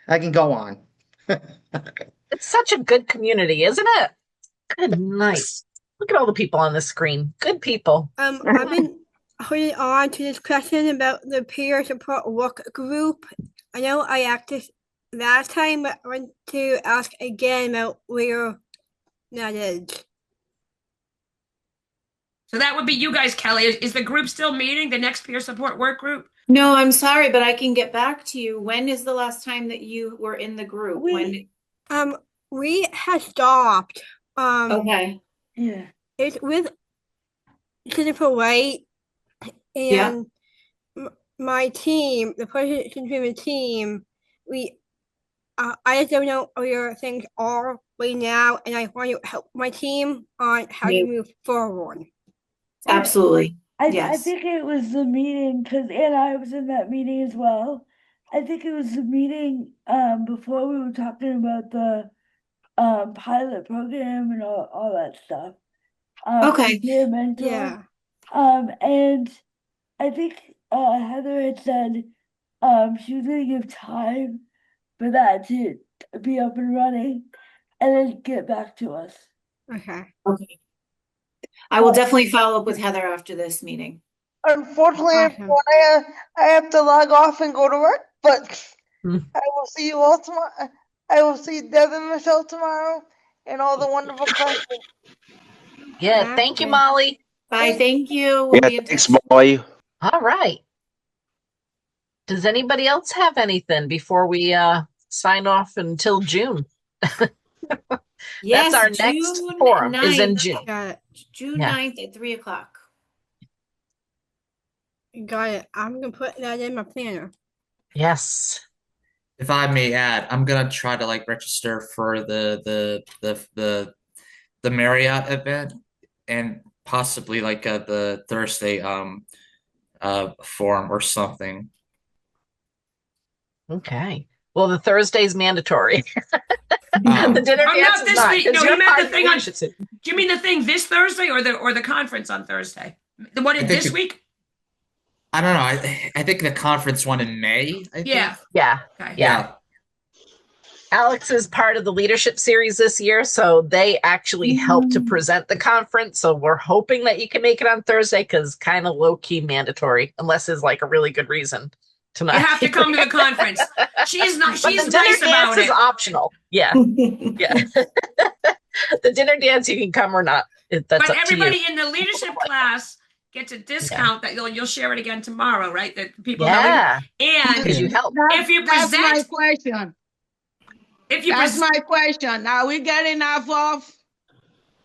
I can go on. It's such a good community, isn't it? Good night. Look at all the people on the screen. Good people. I've been holding on to this question about the peer support work group. I know I asked this last time, but I want to ask again about where that is. So that would be you guys, Kelly. Is the group still meeting, the next peer support work group? No, I'm sorry, but I can get back to you. When is the last time that you were in the group? We have stopped. Okay. Yeah. It's with Jennifer White and my team, the person from the team. I just don't know where things are right now, and I want to help my team on how to move forward. Absolutely. I Yes. think it was the meeting because Anna, I was in that meeting as well. I think it was the meeting before we were talking about the pilot program and all that stuff. Okay. Peer mentor. Yeah. And I think Heather had said she was gonna give time for that to be up and running and then get back to us. Okay. Okay. I will definitely follow up with Heather after this meeting. Unfortunately, Awesome. I have to log off and go to work, but I will see you all tomorrow. I will see Deb and Michelle tomorrow and all the wonderful classmates. Yeah, thank you, Molly. Bye. Thank you. We'll be in Thanks, touch. Molly. All right. Does anybody else have anything before we sign off until June? Yes, That's our June next forum is in 9th. June. Got it. June Yeah. 9th at 3 o'clock. Got it. I'm gonna put that in my planner. Yes. If I may add, I'm gonna try to like register for the Marriott event and possibly like the Thursday forum or something. Okay. Well, the Thursday's mandatory. The dinner Oh, dance not is this not. week. No, 'cause you you're meant part the of thing on. leadership team. Do you mean the thing this Thursday or the conference on Thursday? The one I in think this week? I don't know. I think the conference one in May. I think. Yeah. Yeah. Okay. Yeah. Alex is part of the leadership series this year, so they actually help to present the conference. So we're hoping that you can make it on Thursday because kind of low key mandatory, unless there's like a really good reason to not. You have to come to the conference. She's not. But She's the dinner nice dance about is it. optional. Yeah. Yeah. The dinner dance you can come or not. That's But up to you. everybody in the leadership class gets a discount that you'll share it again tomorrow, right? That people Yeah. know. And Because you help. if you That's my present, question. if you That's present, my question. Are we getting off?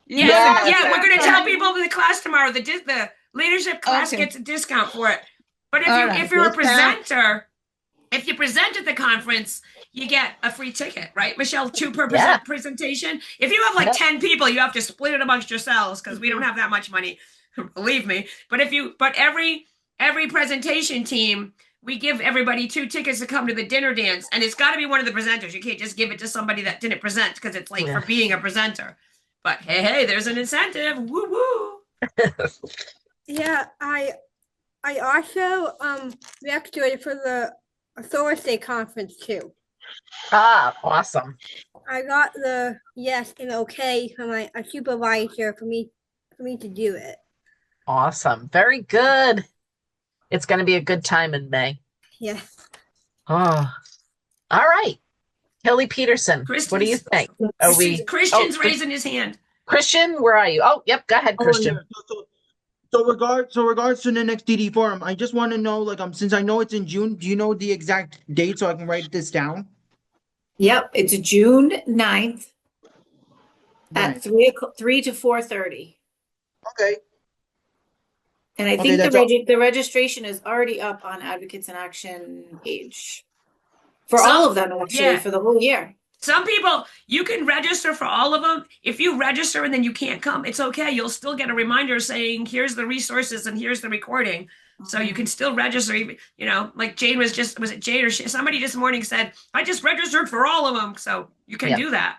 You yes, know, yeah, we're going to that's tell my- people in the class tomorrow. The leadership class Okay. gets a discount for it. But All right, if you're a discount. presenter, if you present at the conference, you get a free ticket, right, Michelle? 2 per Yeah. presentation. If you have like 10 people, you have to split it amongst yourselves because we don't have that much money, believe me. But every presentation team, we give everybody 2 tickets to come to the dinner dance, and it's got to be one of the presenters. You can't just give it to somebody that didn't present because it's late for being a presenter. But hey, there's an incentive. Woo woo. Yeah, I also registered for the Thursday conference too. Ah, awesome. I got the yes and okay from my supervisor for me to do it. Awesome. Very good. It's going to be a good time in May. Yes. Oh, all right. Kelly Peterson, what do you think? Are we? Christian's raising his hand. Christian, where are you? Oh, yep. Go ahead, Christian. So regards to the next DD forum, I just want to know, like, since I know it's in June, do you know the exact date so I can write this down? Yep, it's June 9th at 3 to 4:30. Okay. And I Okay, think that's all. the registration is already up on Advocates in Action page. For all of them, actually, for the whole year. Some people, you can register for all of them. If you register and then you can't come, it's okay. You'll still get a reminder saying, here's the resources and here's the recording. So you can still register, even, like Jane was it Jane or somebody this morning said, I just registered for all of them. So you can do that.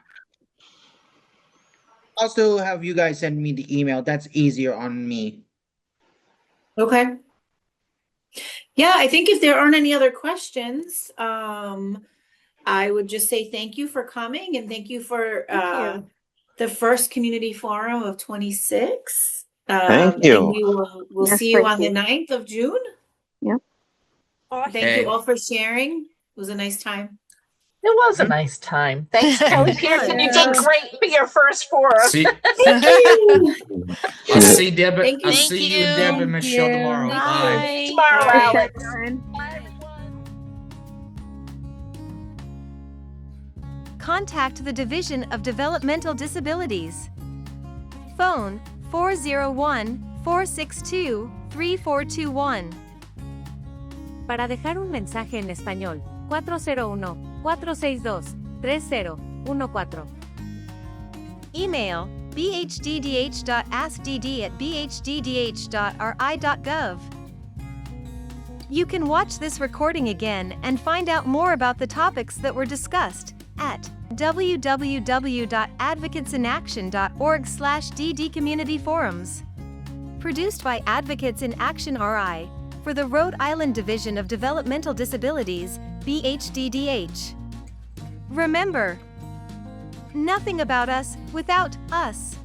Also have you guys send me the email. That's easier on me. Okay. Yeah, I think if there aren't any other questions, I would just say thank you for coming and thank you for the first community forum of 26. Thank you. And we'll Yes, see you thank on the you. 9th of June. Yep. Thank you all for sharing. It was a nice time. It was a nice time. Thanks, Kelly Pearson. You did great for your first forum. See, Thank you. I'll see Deb. Thank you. I'll see you, Deb and Michelle tomorrow. Bye. Tomorrow, Alex. Contact the Division of Developmental Disabilities. Phone 401-462-3421. Para dejar un mensaje en español, 401-462-3014. Email bhddh.askdd@bhddh.ri.gov. You can watch this recording again and find out more about the topics that were discussed at www.advocatesinaction.org/DD Community Forums. Produced by Advocates in Action RI for the Rhode Island Division of Developmental Disabilities, BHDDH. Remember, nothing about us without us.